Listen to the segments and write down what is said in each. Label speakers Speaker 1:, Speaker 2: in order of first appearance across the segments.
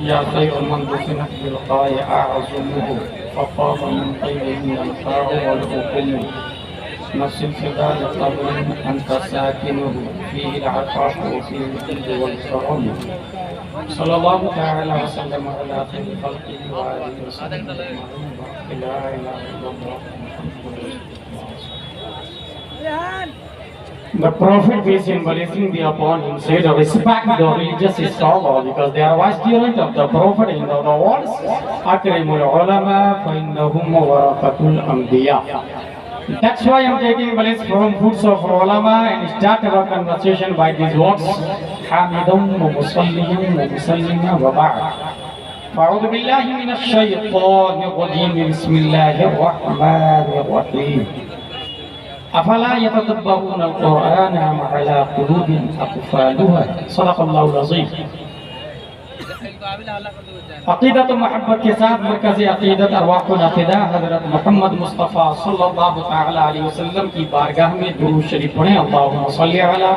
Speaker 1: يا خير من دفنت بالقاع أعظمه فطاب من طيبه الأنفاع والحكم نفس الفداء لقبر أنت ساكنه فيه العفاف وفيه الجد والكرم صلى الله تعالى وسلم على خير خلقه وآله وسلم لا إله إلا الله محمد رسول الله. The Prophet, peace and blessing be upon him, said, respect the religious scholar because they are vicegerent of the Prophet in the words, Akrimul ulama fa innahum warathatul anbiya. That's why I'm taking place from foods of ulama and start our conversation by these words, Hamidun wa musalliyan wa musallima wa ba'd. فأعوذ بالله من الشيطان الرجيم بسم الله الرحمن الرحيم أفلا يتدبرون القرآن أم على قلوب أقفالها صدق الله العظيم. عقیدت و محبت کے ساتھ مرکز عقیدت ارواح العقیدہ حضرت محمد مصطفیٰ صلی اللہ تعالی علیہ وسلم کی بارگاہ میں درود شریف پڑھیں. اللہم صلی علی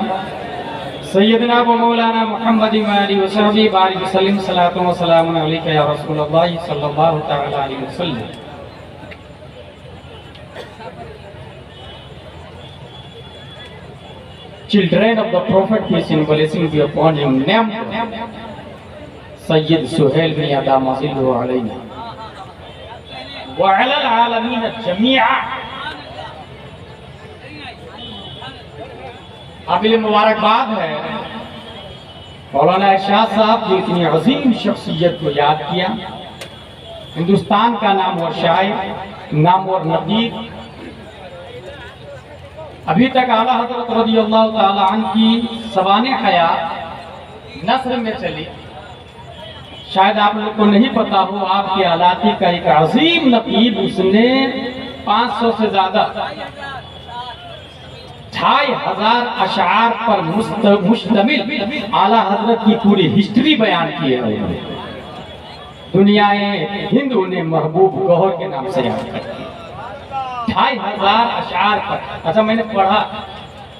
Speaker 1: سیدنا و مولانا محمد وآلہ وصحبہ بارک وسلم صلاۃ و سلام علیک یا رسول اللہ صلی اللہ تعالی علیہ وسلم. Children of the Prophet, peace and blessing be upon him, named Sayyid Suhail bin Adam Azilhu alayna wa ala al-alamin jami'a. قابل مبارکباد ہے مولانا ارشاد صاحب جو اتنی عظیم شخصیت کو یاد کیا. ہندوستان کا نامور شاعر، نامور نقیب، ابھی تک اعلیٰ حضرت رضی اللہ تعالی عنہ کی سوانح حیات نثر میں چلی. شاید آپ لوگ کو نہیں پتا ہو، آپ کے علاقے کا ایک عظیم نقیب، اس نے 500 سے زیادہ 2500 اشعار پر مشتمل اعلیٰ حضرت کی پوری ہسٹری بیان کی ہے. دنیا ہند انہیں محبوب گوہر کے نام سے یاد کرتی ہے. 2500 اشعار پر. اچھا میں نے پڑھا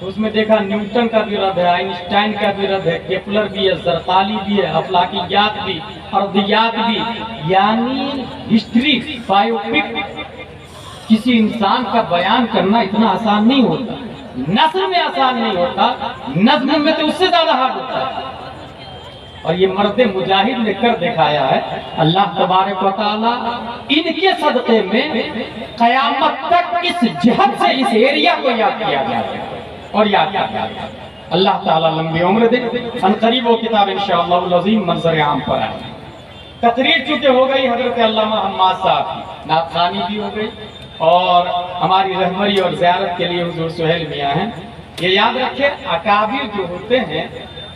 Speaker 1: تو اس میں دیکھا نیوٹن کا بھی رد ہے، آئنسٹائن کا بھی رد ہے، کیپلر بھی ہے، زرقالی بھی ہے، افلاکیات بھی، ارضیات بھی. یعنی ہسٹری بایوپک کسی انسان کا بیان کرنا اتنا آسان نہیں ہوتا. نثر میں آسان نہیں ہوتا، نظم میں تو اس سے زیادہ ہارڈ ہوتا ہے. اور یہ مرد مجاہد نے کر دکھایا ہے. اللہ تبارک و تعالی ان کے صدقے میں قیامت تک اس جہت سے اس ایریا کو یاد کیا جائے اور یاد کیا جائے. اللہ تعالیٰ لمبی عمر دے. ان قریب وہ کتاب انشاءاللہ العظیم منظر عام پر آئے. تقریر چونکہ ہو گئی حضرت علامہ حماد صاحب کی، نعت خوانی بھی ہو گئی، اور ہماری رہبری اور زیارت کے لیے حضور سہیل میاں ہیں. یہ یاد رکھے اکابر جو ہوتے ہیں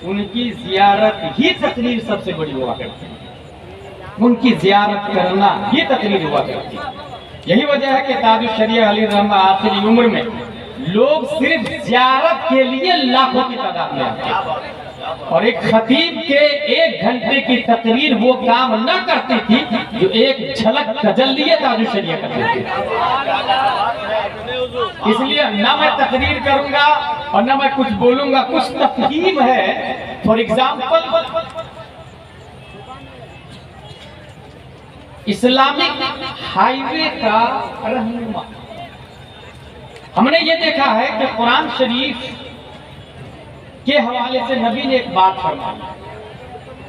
Speaker 1: ان کی زیارت ہی تقریر سب سے بڑی ہوا کرتی ہے. ان کی زیارت کرنا ہی تقریر ہوا کرتی ہے. یہی وجہ ہے کہ تاج الشریعہ علی رحمہ آخری عمر میں لوگ صرف زیارت کے لیے لاکھوں کی تعداد میں آتے ہیں. اور ایک خطیب کے 1 گھنٹے کی تقریر وہ کام نہ کرتی تھی جو ایک جھلک تجلی تاج الشریعہ کرتی تھی. اس لیے نہ میں تقریر کروں گا اور نہ میں کچھ بولوں گا، کچھ تفہیم ہے. فار ایگزامپل اسلامک ہائی وے کا رہنما. ہم نے یہ دیکھا ہے کہ قرآن شریف کے حوالے سے نبی نے ایک بات فرمائی،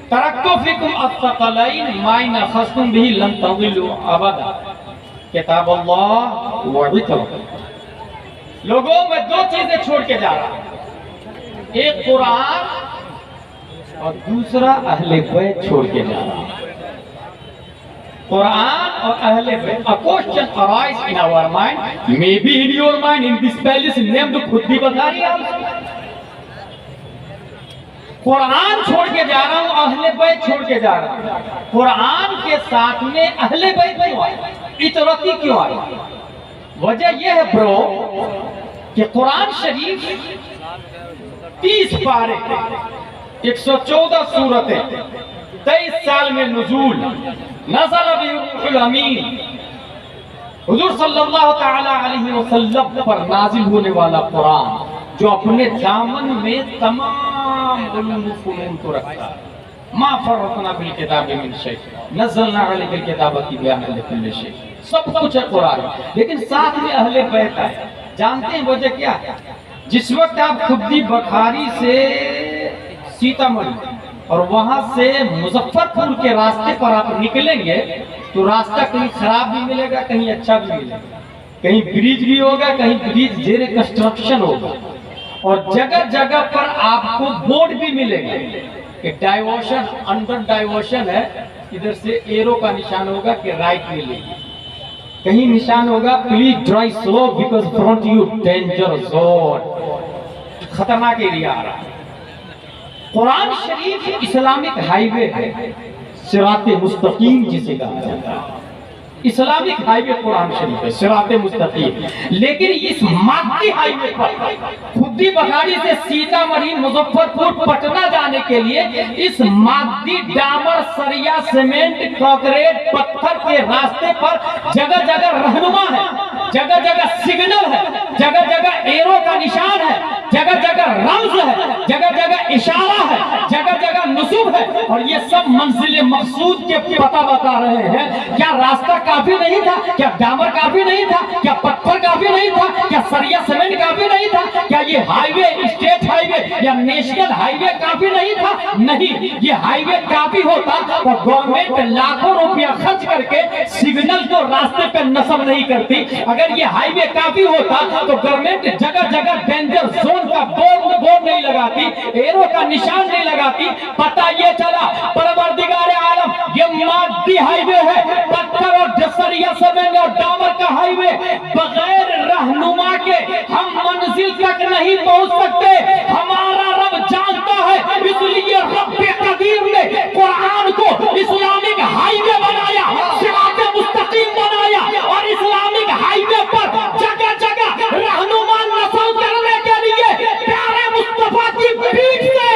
Speaker 1: ترکتو فیکم الثقلین ما ان اخذتم به لن تضلوا ابدا، کتاب اللہ و ذکر. لوگوں میں 2 چیزیں چھوڑ کے جا رہا ہوں، ایک قرآن اور دوسرا اہل بیت چھوڑ کے جا رہا ہوں. قرآن اور اہل بیت. A question arise in our mind, maybe in your mind, in this palace named خود بھی بتا رہی ہے. قرآن چھوڑ کے جا رہا ہوں، اہل بیت چھوڑ کے جا رہا ہوں. قرآن کے ساتھ میں اہل بیت کیوں آئے، اطرتی کیوں آئے؟ وجہ یہ ہے برو کہ قرآن شریف 30 پارے، 114 سورتیں، 23 سال میں نزول، نزل به روح الامین، حضور صلی اللہ تعالی علیہ وسلم پر نازل ہونے والا قرآن جو اپنے دامن میں تمام علوم و فنون کو رکھتا ہے. ما فرطنا فی الکتاب من شیء نزلنا علیک الکتاب تبیانا لکل شیء، سب کچھ ہے قرآن، لیکن ساتھ میں اہل بیت ہے۔ جانتے ہیں وجہ کیا ہے؟ جس وقت آپ خودی بخاری سے سیتامڑھی اور وہاں سے مظفر پور کے راستے پر آپ نکلیں گے تو راستہ کہیں خراب بھی ملے گا، کہیں اچھا بھی ملے گا، کہیں بریج بھی ہوگا، کہیں بریج زیر کنسٹرکشن ہوگا، اور جگہ جگہ پر آپ کو بورڈ بھی ملے گا کہ ڈائیورشن انڈر ڈائیورشن ہے، ادھر سے ایرو کا نشان ہوگا کہ رائٹ میں لے، کہیں نشان ہوگا please drive slow because front you danger zone, خطرناک ایریا آ رہا ہے۔ قرآن شریف اسلامک ہائی وے ہے، صراط مستقیم جسے کہا جاتا ہے، اسلامک ہائی وے قرآن شریف ہے، صراط مستقیم، لیکن اس مادی ہائی وے پر خودی بخاری سے سیتامڑھی مظفر پور پٹنہ جانے کے لیے اس مادی ڈامر سریا سیمنٹ کانکریٹ پتھر کے راستے پر جگہ جگہ رہنما ہے، جگہ جگہ سگنل ہے، جگہ جگہ ایرو کا نشان ہے، جگہ جگہ رمز ہے، جگہ جگہ اشارہ ہے، جگہ جگہ نصب ہے، اور یہ سب منزل مقصود کے پتہ بتا رہے ہیں۔ کیا راستہ کافی نہیں تھا؟ کیا ڈامر کافی نہیں تھا؟ کیا پتھر کافی نہیں تھا؟ کیا سریا سیمنٹ کافی نہیں تھا؟ کیا یہ ہائی وے اسٹیٹ ہائی وے یا نیشنل ہائی وے کافی نہیں تھا؟ نہیں، یہ ہائی وے کافی ہوتا تو گورنمنٹ لاکھوں روپیہ خرچ کر کے سگنل کو راستے پہ نصب نہیں کرتی۔ اگر یہ ہائی وے کافی ہوتا تو گورنمنٹ جگہ جگہ ڈینجر زون کا بورڈ نہیں لگاتی، ایرو کا نشان نہیں لگاتی۔ پتہ یہ چلا پروردگار عالم یہ مادی ہائی وے ہے، پتھر اور سریا سیمنٹ اور ڈامر کا ہائی وے، بغیر رہنما کے ہم منزل تک نہیں پہنچ سکتے۔ ہمارا رب جانتا ہے، اس لیے رب قدیر نے قرآن کو اسلامک ہائی وے بنایا، صراط مستقیم بنایا، اور اسلامک ہائی وے پر جگہ جگہ رہنما نصب کرنے کے لیے پیارے مصطفیٰ کی پیٹھ سے،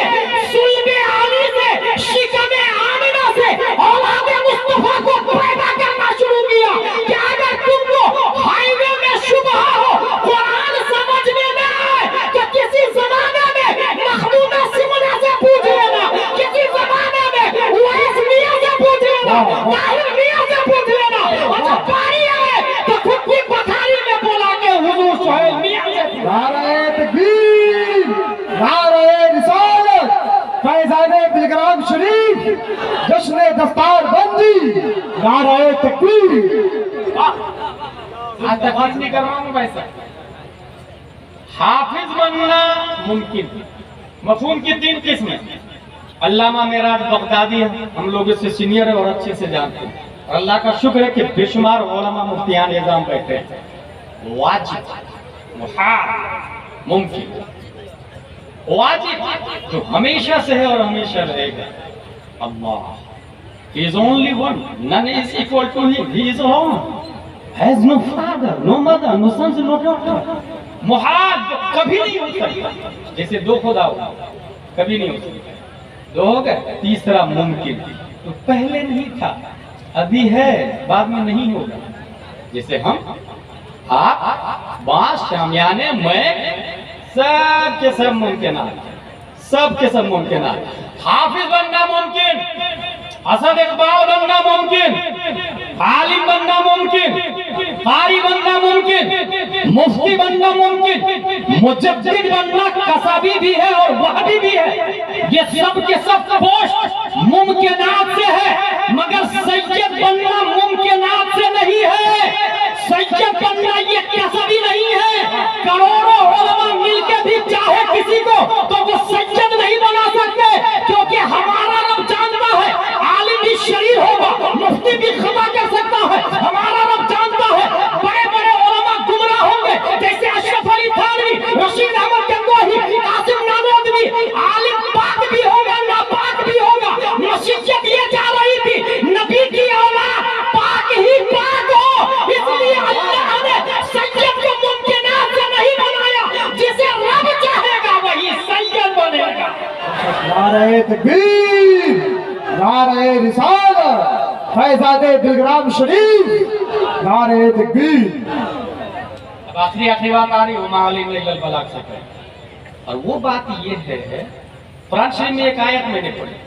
Speaker 1: صلب علی سے، شکم آمنہ سے اولاد مصطفیٰ کو پیدا کرنا شروع کیا کہ اگر تم کو ہائی وے میں شبہ ہو، قرآن سمجھنے میں آئے کہ کسی زمانے میں محمود سمنہ سے پوچھ لینا، کسی زمانے میں ویس میاں سے پوچھ لینا، طاہر میاں سے پوچھ لینا، اور جب باری آئے تو خود کی بخاری میں بولا کہ حضور سہیل میاں سے پوچھ لینا۔
Speaker 2: نعرہ تکبیر، نعرہ رسالت، فیضان بلگرام شریف، جشن دستار بندی، نعرہ تکبیر۔
Speaker 1: آج تک بات نہیں کر رہا ہوں ویسا۔ حافظ بننا ممکن، مفہوم کی تین قسمیں۔ علامہ معراج بغدادی ہے، ہم لوگ اس سے سینئر ہیں اور اچھے سے جانتے ہیں، اور اللہ کا شکر ہے کہ بے شمار علماء مفتیان نظام بیٹھے ہیں۔ واجب، محال، ممکن، واجب جو ہمیشہ سے ہے اور ہمیشہ رہے گا، اللہ He is only one, none is equal to him, he is alone, has no father, no mother, no sons, no daughter. محال کبھی نہیں ہو سکتا، جیسے دو خدا ہو کبھی نہیں ہو سکتا، دو ہو گئے، تیسرا ممکن، تو پہلے نہیں تھا ابھی ہے بعد میں نہیں ہوگا، جیسے ہم آپ باس شامیانے میں سب کے سب ممکنات، سب کے سب ممکنات۔ حافظ بننا ممکن، اسد اقبال بننا ممکن، عالم بننا ممکن، قاری بننا ممکن، مفتی بننا ممکن، مجدد بننا قصابی بھی ہے اور وحدی بھی ہے، یہ سب کے سب پوسٹ ممکنات سے ہے، مگر سید بننا ممکنات سے نہیں ہے۔ سید بننا یہ قصابی نہیں ہے، کروڑوں علماء مل کے بھی چاہے کسی کو تو وہ سید نہیں بنا سکتے، کیونکہ ہمارا رب جانتا ہے عالم بھی شریر ہوگا، مفتی بھی خطا کر سکتا ہے، ہمارا رب جانتا ہے بڑے بڑے علماء گمراہ ہوں گے، جیسے اشرف علی تھانوی، رشید احمد گنگوہی، قاسم نانوتوی، عالم پاک بھی ہوگا ناپاک بھی ہوگا۔ نصیحت یہ جا رہی تھی نبی کی اولاد پاک ہی پاک ہو، اس لیے اللہ نے سید کو ممکنات سے نہیں بنایا، جسے رب چاہے گا وہی سید بنے گا۔
Speaker 2: نعرہ تکبیر، نعرہ رسالت، فیضان بلگرام شریف، نعرہ تکبیر۔
Speaker 1: اب آخری بات آ رہی ہے، وما علینا الا البلاغ سے پہلے، اور وہ بات یہ ہے قرآن شریف میں ایک آیت میں نے پڑھی،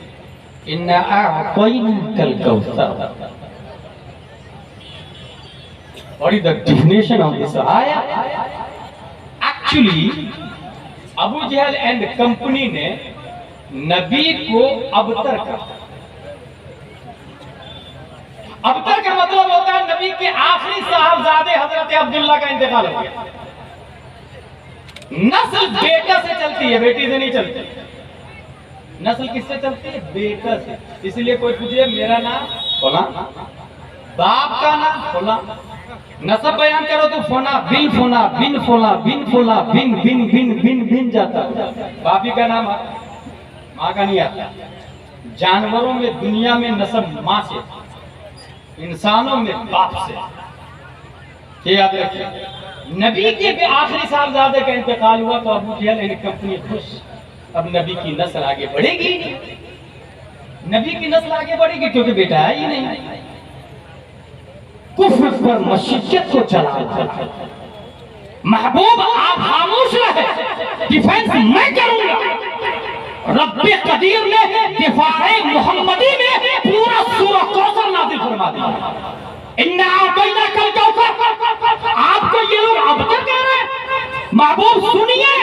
Speaker 1: इन्ना अअतैनाकल कौसर. What is the definition of this ayah? Actually, Abu Jahl and company ने नबी को अबतर कहा. अबतर का मतलब होता है नबी के आखिरी साहबजादे हजरत अब्दुल्ला का इंतकाल हो गया. नस्ल बेटा से चलती है, बेटी से नहीं चलती. नस्ल किससे चलती है? बेटा से. इसलिए कोई पूछे मेरा नाम फला, बाप का नाम फला, नसब बयान करो तो फोना बिन फोना बिन फोना बिन फोना बिन बिन बिन बिन बिन जाता. बापी का नाम माँ का नहीं आता. जानवरों में दुनिया में नसब माँ से, इंसानों में बाप से. ये याद रखिए. नबी के आखिरी साहबजादे का इंतकाल हुआ तो अबू जहल एंड कंपनी खुश. अब नबी की नस्ल आगे बढ़ेगी. नबी की नस्ल आगे बढ़ेगी क्योंकि बेटा है ही नहीं. कुफ्र पर मशीयत को चला. महबूब आप खामोश रहे, डिफेंस मैं करूंगा. रब्बे कदीर ने दिफाए मोहम्मदी में पूरा सूरह कौसर नाज़िल फरमा दिया. इन्ना अतैनाकल कौसर. आपको ये लोग अबतर कह रहे हैं. महबूब सुनिए,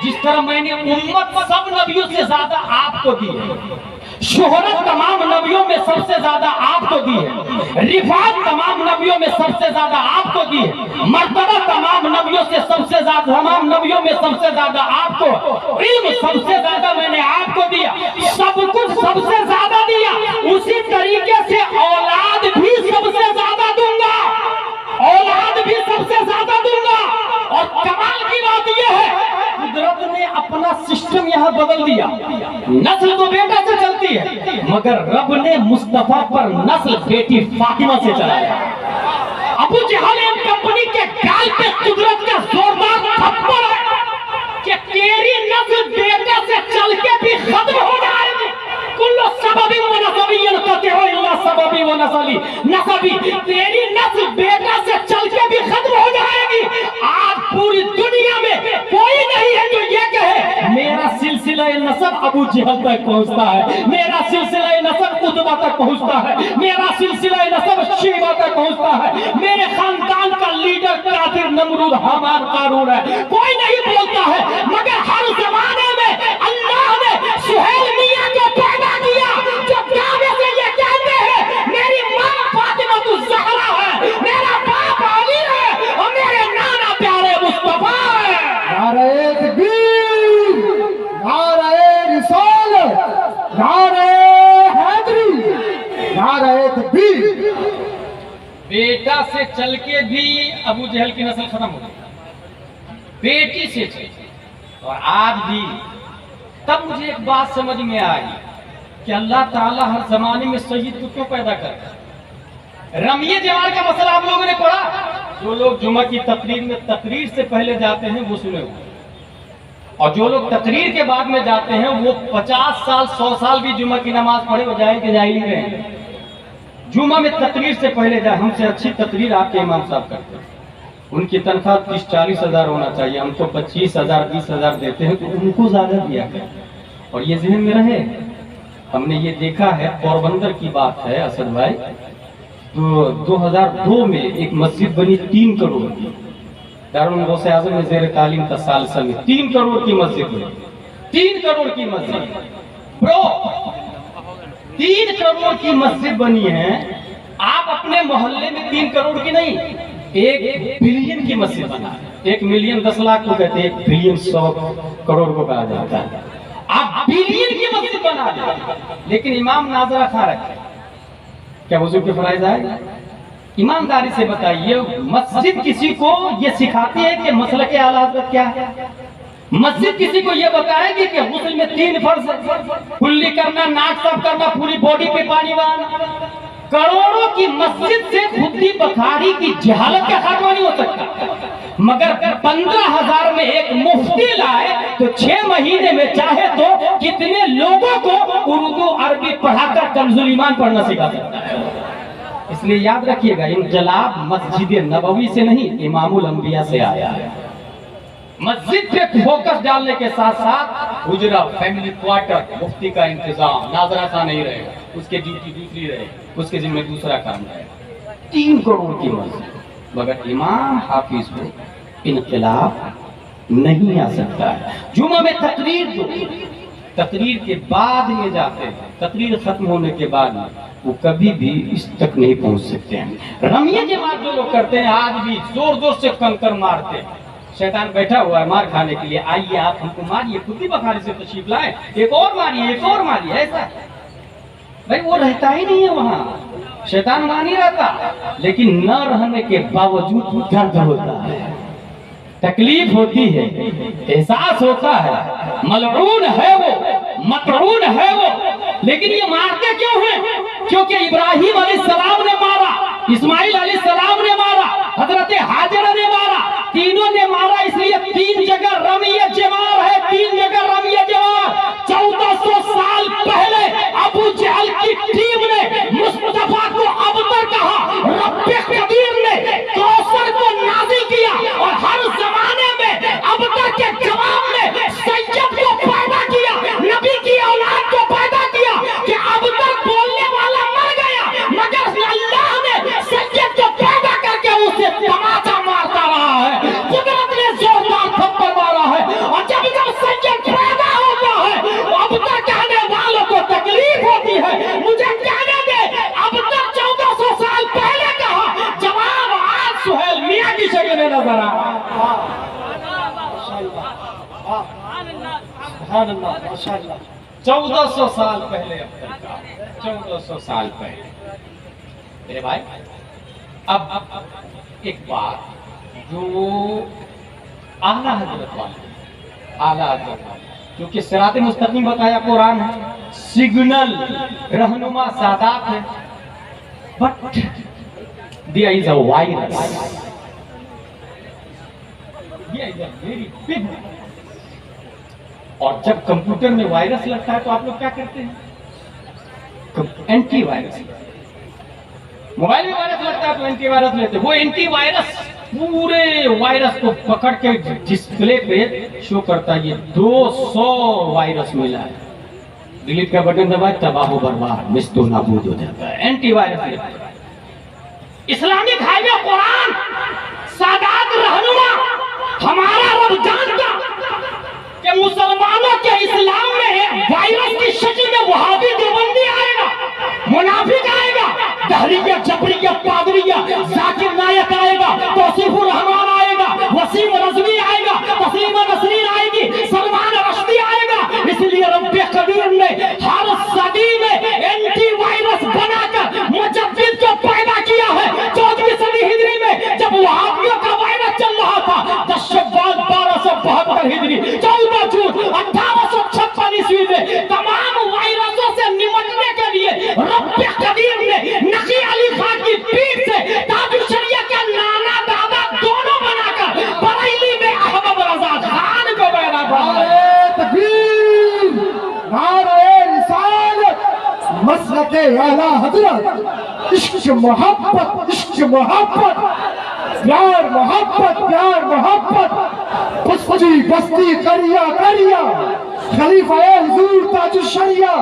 Speaker 1: जिस तरह मैंने उम्मत सब नबियों से ज्यादा आपको दी है, शोहरत तमाम नबियों में सबसे ज्यादा आपको दी है, रिफात तमाम नबियों में सबसे ज्यादा आपको दी है, मर्तबा तमाम नबियों से सबसे ज्यादा, तमाम नबियों में सबसे ज्यादा आपको, इल्म सबसे ज्यादा मैंने आपको दिया, सब कुछ सबसे ज्यादा दिया. उसी तरीके से औलाद भी सबसे ज्यादा दूंगा, औलाद भी सबसे ज्यादा दूंगा. और कमाल की बात यह है, कुदरत ने अपना सिस्टम यहाँ बदल दिया. नस्ल तो बेटा से चलती है, मगर रब ने मुस्तफा पर नस्ल बेटी फातिमा से चलाया. अबू जहल एंड कंपनी के गाल पे कुदरत का जोरदार थप्पड़ है कि तेरी नस्ल बेटा से चल के भी खत्म हो जाएगी. कुल्लु सबबी व नसबिय्यन कतिउ इल्ला सबबी व नसली नसबी. तेरी नस्ल बेटा से चल के भी खत्म हो जाएगी. आज पूरी दुनिया में कोई नहीं है जो ये कहे मेरा सिलसिला नसब अबू जहल तक पहुंचता है, मेरा सिलसिला नसब उतबा तक पहुंचता है, मेरा सिलसिला नसब शेबा तक पहुंचता है, मेरे खानदान का लीडर काफिर नमरूद हामान कारून है. कोई नहीं बोलता है, मगर हर जमाने में अल्लाह ने सुहेल मियां को पैदा किया जो दावे से ये कहते हैं मेरी माँ फातिमा तो ज़हरा है, मेरा बाप अली है और मेरे नाना प्यारे मुस्तफा है.
Speaker 2: नारे तकबीर, नारे रिसालत, नारे हैदरी, नारे तकबीर.
Speaker 1: बेटा से चल के भी अबू जहल की नस्ल खत्म हो गई, बेटी से चल. और आज भी तब मुझे एक बात समझ में आई कि अल्लाह ताला हर जमाने में शहीद को क्यों पैदा करता है. रमिये जवान का मसला आप लोगों ने पढ़ा. जो लोग जुमा की तकरीर में तकरीर से पहले जाते हैं वो सुने हुए, और जो लोग तकरीर के बाद में जाते हैं वो 50 साल 100 साल भी जुमा की नमाज पढ़े वो जाएंगे जाहिल ही रहेंगे. जुमा में तकरीर से पहले जाए. हमसे अच्छी तकरीर आपके इमाम साहब करते हैं, उनकी तनख्वाह 30-40 हजार होना चाहिए. हम तो 25,000 20,000 देते हैं, तो उनको ज्यादा दिया करें. और ये ज़हन में रहे, हमने ये देखा है, पोरबंदर की बात है असद भाई, तो 2002 में एक मस्जिद बनी 3 करोड़ की. दारुल गौसे आज़म में ज़ेर तालीम का सालसा में 3 करोड़ की मस्जिद बनी. 3 करोड़ की मस्जिद ब्रो, 3 करोड़ की मस्जिद बनी है. आप अपने मोहल्ले में 3 करोड़ की नहीं, 1 बिलियन की मस्जिद बना. 1 मिलियन 10 लाख को कहते हैं, 1 बिलियन 100 करोड़ को कहा जाता है. आप बिलियन की मस्जिद बना दे, लेकिन इमाम नाजरा खा रखे. क्या वजू के फराइज आएगा? ईमानदारी से बताइए, मस्जिद किसी को ये सिखाती है कि मसले के हालात क्या है? मस्जिद किसी को ये बताएगी कि गुस्ल में 3 फर्ज, कुल्ली करना, नाक साफ करना, पूरी बॉडी पे पानी बहाना? करोड़ों की मस्जिद से खुदी बखारी की जहालत का खात्मा नहीं हो सकता, मगर 15,000 में एक मुफ्ती लाए तो 6 महीने में चाहे तो कितने लोगों को उर्दू अरबी पढ़ाकर कंजुल ईमान पढ़ना सिखा सकता है. इसलिए याद रखिएगा, इनकलाब मस्जिद नबवी से नहीं, इमामुल अंबिया से आया है. مسجد پہ فوکس ڈالنے کے ساتھ ساتھ حجرہ فیملی کوارٹر مفتی کا انتظام ناظرہ خان نہیں رہے گا، اس کے ڈیوٹی دوسری رہے گی، اس کے ذمہ دوسرا کام رہے گا۔ 3 کروڑ کی مسجد، مگر امام حافظ کو انقلاب نہیں آ سکتا ہے۔ جمعہ میں تقریر دو، تقریر کے بعد یہ جاتے ہیں، تقریر ختم ہونے کے بعد وہ کبھی بھی اس تک نہیں پہنچ سکتے ہیں۔ رمیہ جماعت جو لوگ کرتے ہیں آج بھی زور زور سے کنکر مارتے ہیں، شیطان بیٹھا ہوا ہے مار کھانے کے لیے، آئیے آپ ہم کو ماریے، خود ہی بخاری سے تشریف لائے، ایک اور ماریے ایک اور ماریے، ایسا بھائی وہ رہتا ہی نہیں ہے وہاں، شیطان وہاں نہیں رہتا، لیکن نہ رہنے کے باوجود درد ہوتا ہے، تکلیف ہوتی ہے، احساس ہوتا ہے، ملعون ہے وہ، مطعون ہے وہ، لیکن یہ مارتے کیوں ہیں؟ کیونکہ ابراہیم علیہ السلام نے مارا، اسماعیل علیہ السلام نے مارا، حضرت حاجرہ نے مارا، تینوں نے مارا، اس لیے 3 جگہ رمیہ جمار ہے، 3 جگہ رمیہ جمار۔ 1400 سال پہلے ابو جہل کی ٹیم نے مصطفیٰ کو ابتر کہا، رب قدیر نے کوثر کو نازل کیا، اور ہر زمانے میں ابتر کے جواب میں سید کو پیدا کیا، نبی کی اولاد کو پیدا کیا کہ ابتر بولنے والا مر گیا، مگر اللہ نے سید کو پیدا کر کے اسے تماچا مارتا رہا ہے، قدرت نے زوردار تھپڑ مارا ہے، اور جب سید پیدا ہوتا ہے ابتر کہنے والوں کو تکلیف ہوتی ہے، مجھے کہنے دے ابتر 1400 سال پہلے کہا، جواب آج سہیل میاں کی شکل میں نظر آ رہا ہے۔ سبحان اللہ، ماشاء اللہ، 1400 سال پہلے ابتر کا، 1400 سال پہلے۔ میرے بھائی اب ایک بات جو اعلیٰ حضرت والے، اعلیٰ حضرت والے، کیونکہ صراط مستقیم بتایا قرآن ہے، سگنل رہنما سادات ہے، but there is a virus, there is a very big virus. اور جب کمپیوٹر میں وائرس لگتا ہے تو آپ لوگ کیا کرتے ہیں؟ اینٹی وائرس، موبائل میں وائرس لگتا ہے تو اینٹی وائرس لیتے ہیں، وہ اینٹی وائرس پورے وائرس کو پکڑ کے ڈسپلے پہ شو کرتا ہے یہ 200 وائرس ملا ہے، ڈیلیٹ کا بٹن دبائے تباہ و برباد مست و نابود ہو جاتا ہے، اینٹی وائرس لیتا ہے۔ اسلامی بھائی قرآن سادات رہنما ہمارا رب جانتا کہ مسلمانوں کے اسلام میں وائرس کی شکل میں وہابی دیوبندی آئے گا، منافق آئے گا، دہریہ جبریہ پادریہ، ذاکر نائک آئے گا، توصیف الرحمان آئے گا، وسیم رضوی آئے گا، تسلیم نسرین آئے گی، سلمان رشدی آئے گا۔ اس لیے رب قدیر نے ہر صدی میں اینٹی وائرس بنا کر مجدد کو پیدا کیا ہے۔ 14ویں صدی ہجری میں جب وہابیوں کا وائرس چل رہا تھا، 10 شوال 1272 ہجری، 14 جون 1856 عیسوی میں تمام وائرسوں سے نمٹنے کے لیے رب قدیر نے نقی علی خان کی پیٹھ سے تاج الشریعہ کا نانا دادا دونوں بنا کر بریلی میں احمد رضا خان کو پیدا کیا۔
Speaker 2: نعرہ تکبیر، نعرہ رسالت، مسلک اعلیٰ حضرت، عشق محبت، عشق محبت، پیار محبت، پیار محبت، بستی بستی کریا کریا، خلیفہ حضور تاج الشریعہ۔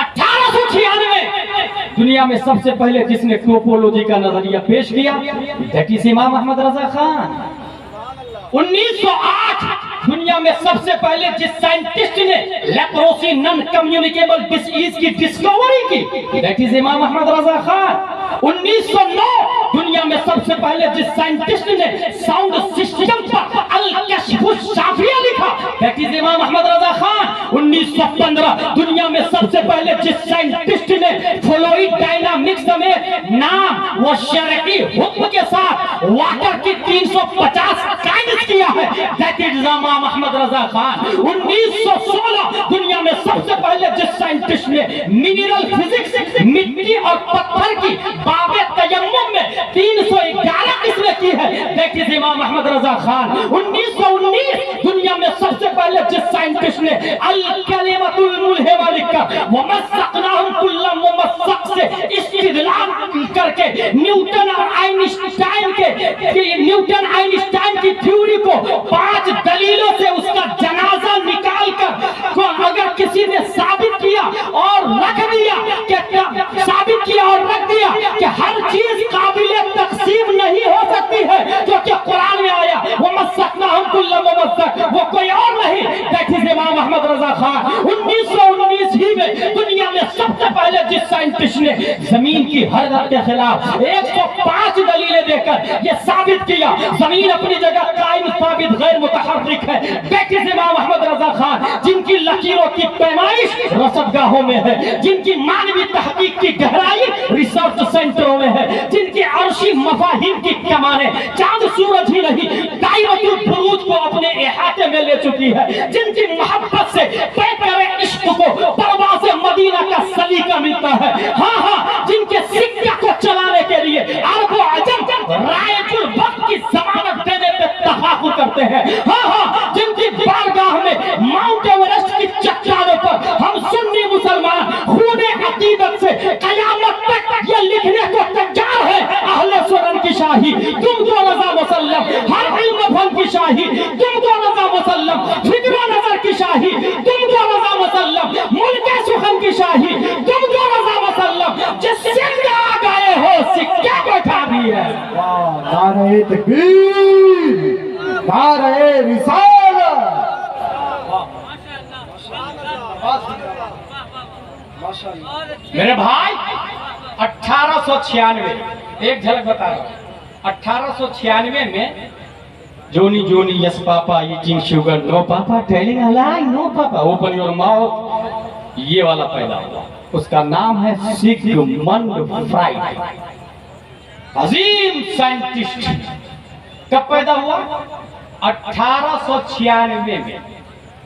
Speaker 1: 1896 دنیا میں سب سے پہلے جس نے ٹوپولوجی کا نظریہ پیش کیا دیٹ از امام احمد رضا خان۔ 1908 دنیا میں سب سے پہلے جس سائنٹسٹ نے لیپروسی نن کمیونیکیبل ڈیزیز کی ڈسکوری کی دیٹ از امام احمد رضا خان۔ 1909 دنیا میں سب سے پہلے جس سائنٹسٹ نے ساؤنڈ سسٹم پر الکشف الشافیہ لکھا دیٹ از امام احمد رضا خان۔ 1915 دنیا میں سب سے پہلے جس سائنٹسٹ نے فلوئڈ ڈائنامکس میں نام و شرعی حکم کے ساتھ واٹر کی 350 سائنس کیا ہے دیٹ از امام احمد رضا خان۔ 1916 دنیا میں سب سے پہلے جس سائنٹسٹ نے منرل فزکس مٹی اور پتھر کی باب تیمم میں 311 قسمیں کی ہے دیٹ از امام احمد رضا خان۔ 1919 دنیا میں سب سے پہلے جس سائنٹسٹ نے الکلمۃ الملہمہ لکھ کر ومزقناہم کل ممزق سے استدلال कر के न्यूटन और आइंस्टाइन की थ्योरी को 5 दलीलों से उसका जनाजा निकाल कर अगर किसी ने साबित किया और रख दिया कि हर चीज काबिल तकसीम नहीं हो सकती है, क्योंकि कुरान में आया वो मस्सकना हम कुल्ल मुमस्सक, वो कोई और नहीं दैट इज इमाम अहमद रजा खान। 1919 ही में दुनिया में सबसे पहले जिस साइंटिस्ट ने जमीन की हरकत के खिलाफ 105 दलीलें देकर ये साबित किया जमीन अपनी जगह कायम साबित गैर मुतहर्रिक है, दैट इज इमाम अहमद रजा खान, जिनकी लकीरों की पैमाइश रसदगाहों में है, जिनकी मानवी तहकीक की गहराई रिसर्च सेंटरों में है, जिनकी अर्शी मफाहिम की कमाने चांद सूरज ही नहीं दायरतुल बुरूज को अपने इहाते में ले चुकी है, जिनकी मोहब्बत से पैकरे इश्क को परवाज़ मदीना का सलीका मिलता है। हाँ, जिनके सिक्का को चलाने के लिए अरब व अजम रायतुल वक्त की जमानत देने पे तफाखुर करते हैं। हाँ, जिनकी बारगाह में माउंट एवरेस्ट की चट्टानों पर हम सुन्नी मुसलमान खूने अकीदत से कयामत तक ये लिखने को तैयार है अहले सुन्नत की शाही तुमको रज़ा मुसल्लम, हर इल्म फन की शाही तुमको रज़ा मुसल्लम, फिक्र नजर की शाही तुमको रज़ा मुसल्लम, मुल्क सुखन की शाही तुमको रज़ा मुसल्लम, जिस सिक्का गए हो सिक्का बैठा दी है।
Speaker 2: नारे तकबीर, नारे रिसालत।
Speaker 1: मेरे भाई 1896 एक झलक बता रहा हूं, 1896 में Johny yes papa eating sugar no papa telling a lie no papa open your mouth, ये वाला पैदा हुआ। उसका नाम है सिगमंड फ्राइड, अजीम साइंटिस्ट। कब पैदा हुआ? 1896 में।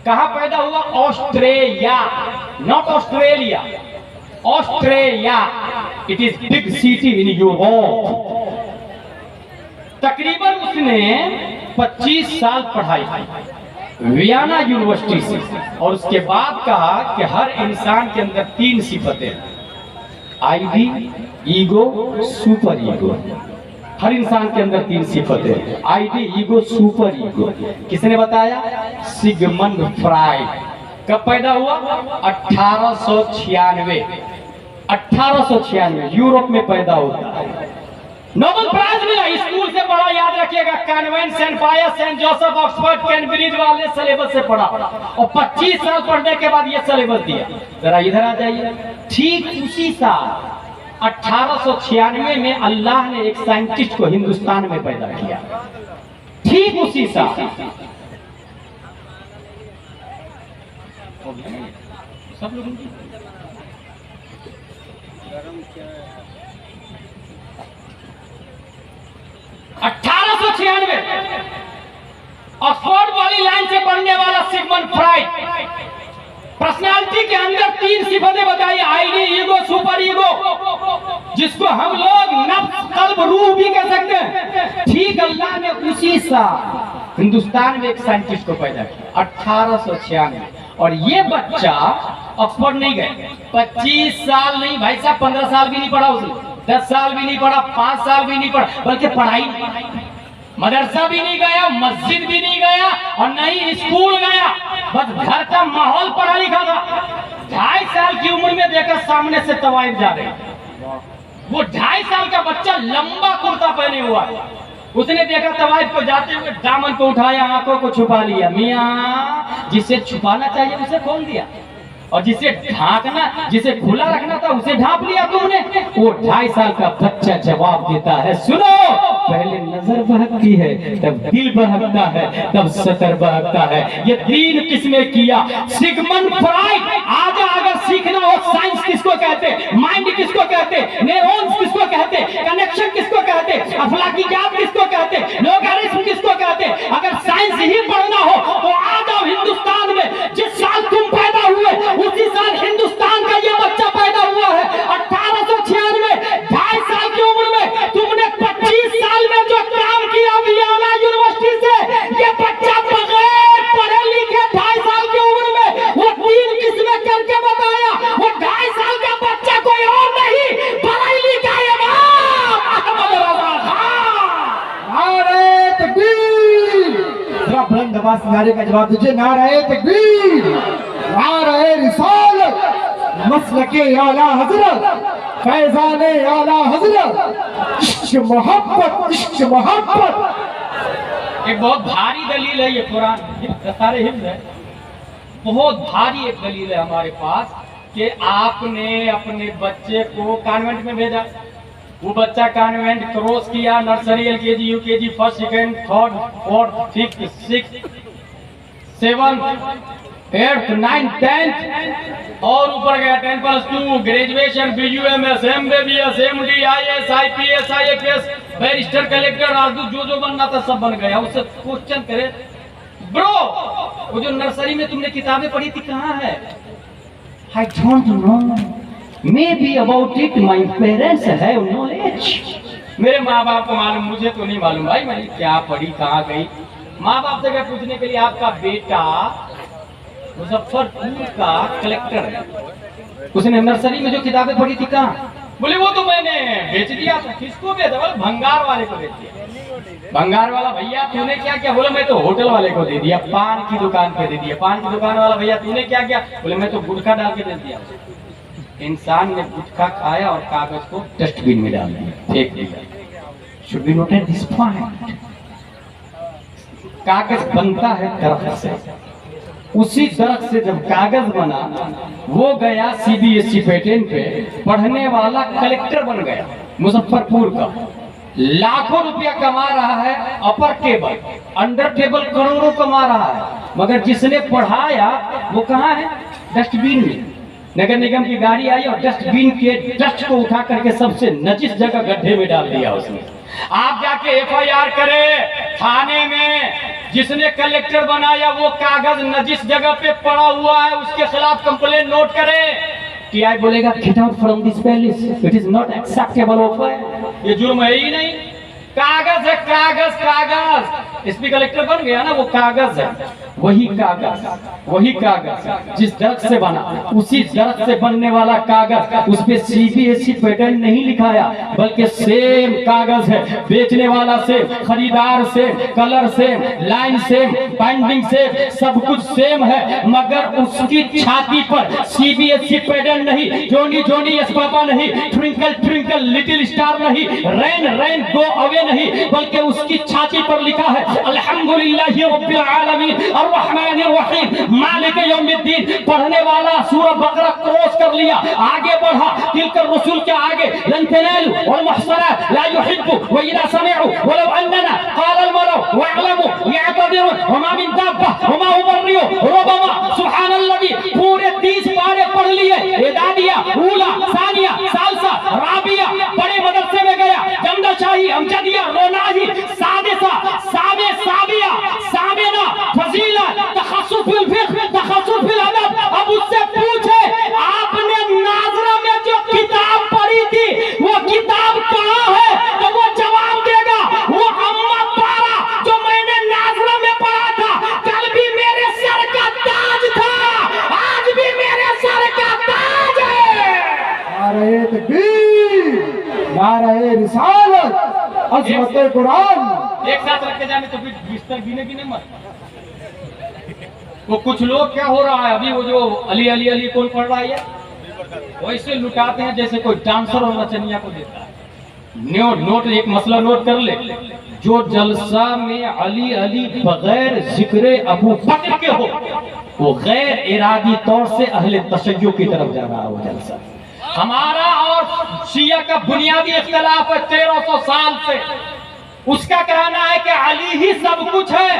Speaker 1: कहां पैदा हुआ? Australia, not Australia, Australia. It is big city in Europe. तकरीबन उसने 25 साल पढ़ाई वियना यूनिवर्सिटी से, और उसके बाद कहा कि हर इंसान के अंदर 3 सिफतें हैं, आईडी, ईगो, सुपर ईगो। हर इंसान के अंदर 3 सिफतें हैं, आईडी, ईगो, सुपर ईगो। किसने बताया? Sigmund Freud. कब पैदा हुआ? 1896। 1896 यूरोप में पैदा होता है। नोबेल प्राइज मिला, स्कूल से पढ़ा, याद रखिएगा, कॉन्वेंट, सेंट पायस, सेंट जोसेफ, ऑक्सफोर्ड, कैम्ब्रिज वाले सिलेबस से पढ़ा, और 25 साल पढ़ने के बाद ये सिलेबस दिया। जरा इधर आ जाइए। ठीक उसी साल 1896 में अल्लाह ने एक साइंटिस्ट को हिंदुस्तान में पैदा किया। ठीक उसी साल। सब लोग 1896 ऑक्सफोर्ड वाली लाइन से पढ़ने वाला सिगमंड फ्राइड, पर्सनालिटी के अंदर 3 सिफतें बताई, आईडी, ईगो, सुपर ईगो, जिसको हम लोग नफ्स, कल्ब, रूह भी कह सकते हैं। ठीक अल्लाह ने उसी साल हिंदुस्तान में एक साइंटिस्ट को पैदा किया 1896। और ये बच्चा ऑक्सफोर्ड नहीं गए, 25 साल नहीं भाई साहब, 15 साल भी नहीं पढ़ा उसने, 10 साल भी नहीं पढ़ा, 5 साल भी नहीं पढ़ा, बल्कि पढ़ाई मदरसा भी नहीं गया, मस्जिद भी नहीं गया, और नहीं स्कूल गया, बस घर का माहौल पढ़ा लिखा था। 2.5 साल की उम्र में देखा सामने से तवाइफ जा रहे, वो 2.5 साल का बच्चा लंबा कुर्ता पहने हुआ, उसने देखा तवाइफ को जाते हुए, दामन को उठाया, आंखों को छुपा लिया। मियां, जिसे छुपाना चाहिए उसे खोल दिया, और जिसे ढांकना, जिसे खुला रखना था उसे ढांप लिया तुमने। वो 2.5 साल का बच्चा जवाब देता है, सुनो, पहले नजर बहकती है, तब दिल बहकता है, तब सतर बहकता है। ये 3 किसने किया? Sigmund Freud. आज अगर सीखना हो साइंस किसको कहते, माइंड किसको कहते, न्यूरॉन्स किसको कहते, कनेक्शन किसको कहते, अखलाकियात किसको कहते, लोगारिथम किसको कहते, अगर साइंस ही पढ़ना हो तो आ जाओ हिंदुस्तान में। जिस साल तुम पैदा हुए उसी साल हिंदुस्तान का ये बच्चा पैदा हुआ है। 1896, 2.5 साल की उम्र में तुमने 25 साल में जो काम किया वियना यूनिवर्सिटी से, ये बच्चा बगैर पढ़े लिखे 2.5 साल की उम्र में वो 3 किस्में करके बताया। वो 2.5 साल का बच्चा कोई और नहीं, पढ़ाई लिखा है।
Speaker 2: आवाज नारे का जवाब दीजिए। नारे तकबीर, नारे रिसालत, मसलके आला हजरत, फैजाने आला हजरत, इश्क मोहब्बत, इश्क मोहब्बत।
Speaker 1: एक बहुत भारी दलील है ये कुरान, सारे हिफ्ज है, बहुत भारी एक दलील है हमारे पास कि आपने अपने बच्चे को कॉन्वेंट में भेजा, वो बच्चा कॉन्वेंट क्रॉस किया, nursery, LKG, UKG, first, second, third, fourth, fifth, sixth, seventh, eighth, ninth, tenth और ऊपर गया 10+2, graduation, BUMS, MBBS, MD, IAS, IPS, IFS, barrister, collector, राजदूत, जो बनना था सब बन गया। उससे क्वेश्चन करे, ब्रो वो जो नर्सरी में तुमने किताबें पढ़ी थी कहाँ है? I don't know. Maybe about it my parents have knowledge. मेरे माँ बाप को मालूम, मुझे तो नहीं मालूम भाई मैंने क्या पढ़ी कहाँ गई। माँ बाप से क्या पूछने के लिए, आपका बेटा मुजफ्फरपुर का कलेक्टर है, उसने नर्सरी में जो किताबें पढ़ी थी कहाँ? बोले वो तो मैंने बेच दिया। तो किसको बेचा? बोले भंगार वाले को बेच दिया। भंगार वाला भैया तूने क्या किया? बोले मैं तो होटल वाले को दे दिया, पान की दुकान पे दे दिया। पान की दुकान वाला भैया तूने क्या किया? बोले मैं तो गुटखा डाल के दे दिया। इंसान ने गुटखा खाया और कागज को डस्टबिन में डाल दिया, फेंक दिया। Should be noted this point. कागज बनता है दरख्त से, उसी दरख्त से जब कागज बना वो गया सीबीएसई पैटर्न पे, पढ़ने वाला कलेक्टर बन गया मुजफ्फरपुर का, लाखों रुपया कमा रहा है, अपर टेबल अंडर टेबल करोड़ों कमा रहा है, मगर जिसने पढ़ाया वो कहाँ है? डस्टबिन में। नगर निगम की गाड़ी आई और डस्टबिन के डस्ट को उठा करके सबसे नजिस जगह गड्ढे में डाल दिया उसने। आप जाके एफआईआर करें थाने में, जिसने कलेक्टर बनाया वो कागज नजिस जगह पे पड़ा हुआ है, उसके खिलाफ कंप्लेंट नोट करें। टीआई बोलेगा get out from this palace, it is not acceptable offer. ये जुर्म है ही नहीं, कागज है, कागज कागज। एसपी कलेक्टर बन गया ना, वो कागज है, वही कागज जिस दरख्त से बना, उसी दरख्त से बनने वाला कागज, उस पे सीबीएसई पैटर्न नहीं लिखाया, बल्कि सेम कागज है, बेचने वाला सेम, खरीदार same, colour same, line same, binding same, सब कुछ सेम है, मगर उसकी छाती पर सीबीएसई पैटर्न नहीं, जोनी जोनी यस पापा नहीं, ट्विंकल ट्विंकल लिटिल स्टार नहीं, रेन रेन गो अवे नहीं, बल्कि उसकी छाती पर लिखा है अल्हम्दुलिल्लाहि रब्बिल आलमीन अर्रहमानिर रहीम मालिक यौमिद्दीन। पढ़ने वाला सूरह बकरा क्रॉस कर लिया, आगे बढ़ा, तिलकर रसूल के आगे लन तनालु वल मुहसनात ला युहिब्बु व इदा समिअु वलौ अन्ना क़ाल अल मलउ वअलमु यअतदिरुन वमा मिन दाब्बा वमा उबर्रियु रब्बमा सुब्हानल्लाजी। पूरे 30 पारे पढ़ लिए, एदादिया, ऊला, सानिया, सालसा, राबिया, बड़े मदरसे में गया, जमदा शाही, अमजदिया, रोनाही, सादिसा, साबे, साबिया, साबिना, फजीला, तखस्सुस फिल फिक्र, तखस्सुस फिल अदब। अब उससे पूछे आपने नाज़रा में जो किताब पढ़ी थी वो किताब कहाँ है? तो वो जवाब देगा वो अम्मा पारा जो मैंने नाज़रा में पढ़ा था, कल भी मेरे सर का ताज था, आज भी मेरे सर का ताज है।
Speaker 2: नारे तकबीर, नारे रिसालत, अज़मत कुरान।
Speaker 1: एक साथ रख के जाने तो फिर बिस्तर गिने गिने मत। वो कुछ लोग क्या हो रहा है अभी, वो जो अली अली अली कौन पढ़ रहा है, वैसे लुटाते हैं जैसे कोई डांसर और नचनिया को देता है। नोट एक मसला नोट कर ले, जो जलसा में अली अली बगैर जिक्र अबू बकर के हो, वो गैर इरादी तौर से अहले तशय्युअ की तरफ जा रहा है वो जलसा। हमारा और शिया का बुनियादी इख्तिलाफ है 1300 साल से। उसका कहना है कि अली ही सब कुछ है,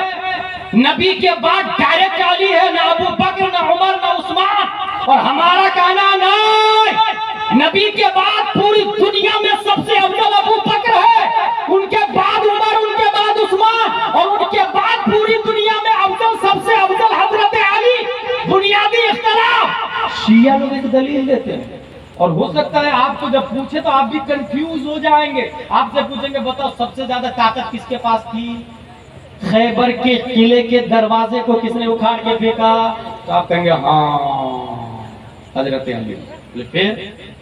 Speaker 1: नबी के बाद डायरेक्ट अली है, ना अबू बकर, ना उमर, ना उस्मान। और हमारा कहना नहीं, नबी के बाद पूरी दुनिया में सबसे अफजल अबू बकर है, उनके बाद उमर, उनके बाद उस्मान, और उनके बाद पूरी दुनिया में अफजल सबसे अफजल हजरत अली। बुनियादी इख्तिलाफ शिया लोग एक दलील देते हैं, और हो सकता है आपको जब पूछे तो आप भी कंफ्यूज हो जाएंगे। आपसे पूछेंगे बताओ सबसे ज्यादा ताकत किसके पास थी? खैबर के किले के दरवाजे को किसने उखाड़ के फेंका? तो आप कहेंगे हाँ हजरत अली। फिर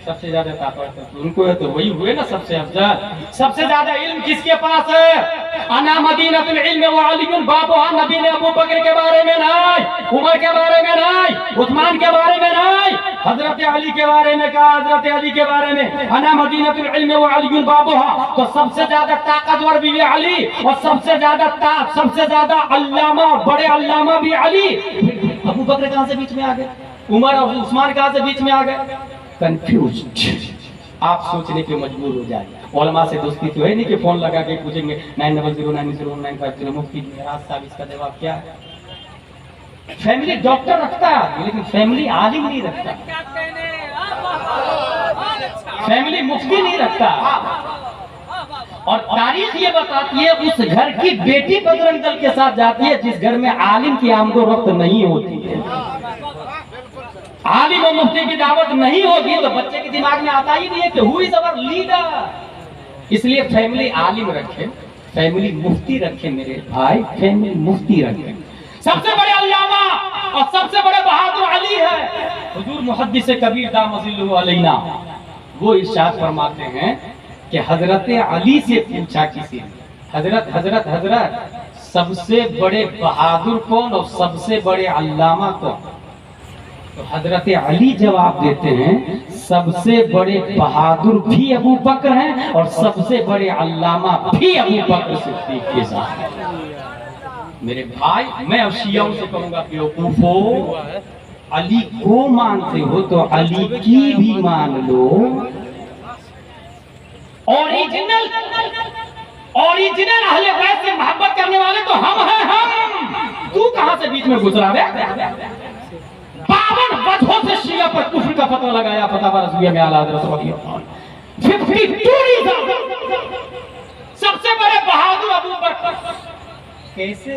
Speaker 1: सबसे ज्यादा ताकत तो उनको है, तो वही हुए ना सबसे अफजल। सबसे ज्यादा इल्म किसके पास है? अना मदीनतुल इल्म व अलीयुन बाबुहा। नबी ने अबू बकर के बारे में नहीं, उमर के बारे में नहीं, उस्मान के बारे में नहीं, हजरत अली के बारे में कहा। हजरत अली के बारे में अना मदीनतुल इल्म व अलीयुन बाबुहा। तो सबसे ज्यादा ताकतवर भी अली, और सबसे ज्यादा अल्लामा, बड़े अल्लामा भी अली। अबू बकर कहां से बीच में आ गए? उमर और उस्मान कहां से बीच में आ गए? कंफ्यूज्ड। आप सोचने के मजबूर हो जाए। उलमा से दोस्ती तो है नहीं कि फोन लगा के पूछेंगे 90090950 मुफ्ती मेराज साहब इसका जवाब क्या है? फैमिली डॉक्टर रखता है, लेकिन फैमिली आलिम नहीं रखता, फैमिली मुफ्ती नहीं रखता। और तारीख ये बताती है उस घर की बेटी बजरंग दल के साथ जाती है जिस घर में आलिम की आमदोरफ्त नहीं होती है। आलिम और मुफ्ती की दावत नहीं होगी तो बच्चे के दिमाग में आता ही नहीं है कि हु इज अवर लीडर। इसलिए फैमिली आलिम रखे, फैमिली मुफ्ती रखे मेरे भाई, फैमिली मुफ्ती रखे। सबसे बड़े अल्लामा और सबसे बड़े बहादुर अली है। हुजूर मुहद्दिस कबीर दामजिल्लुहु अलैना वो इरशाद फरमाते हैं कि हजरत अली से पूछा किसी ने, हजरत सबसे बड़े बहादुर कौन और सबसे बड़े अल्लामा कौन? तो हजरत अली जवाब देते हैं सबसे बड़े बहादुर भी अबू बकर हैं और सबसे बड़े अल्लामा भी अबू बकर सिद्दीक के साथ। मेरे भाई, मैं अब शियाओं से कहूंगा कि बेवकूफो, अली को मानते हो तो अली की भी मान लो। ओरिजिनल अहले बैत से मोहब्बत करने वाले तो हम हैं, हम। तू कहां से बीच में गुजरा रे? 52 वजहों से शिया पर कुफ्र का फतवा लगाया। फतवा रज़विया में आला हज़रत रज़ियल्लाहु अन्हु 52 रीज़न। सबसे बड़े बहादुर अबू बकर। कैसे?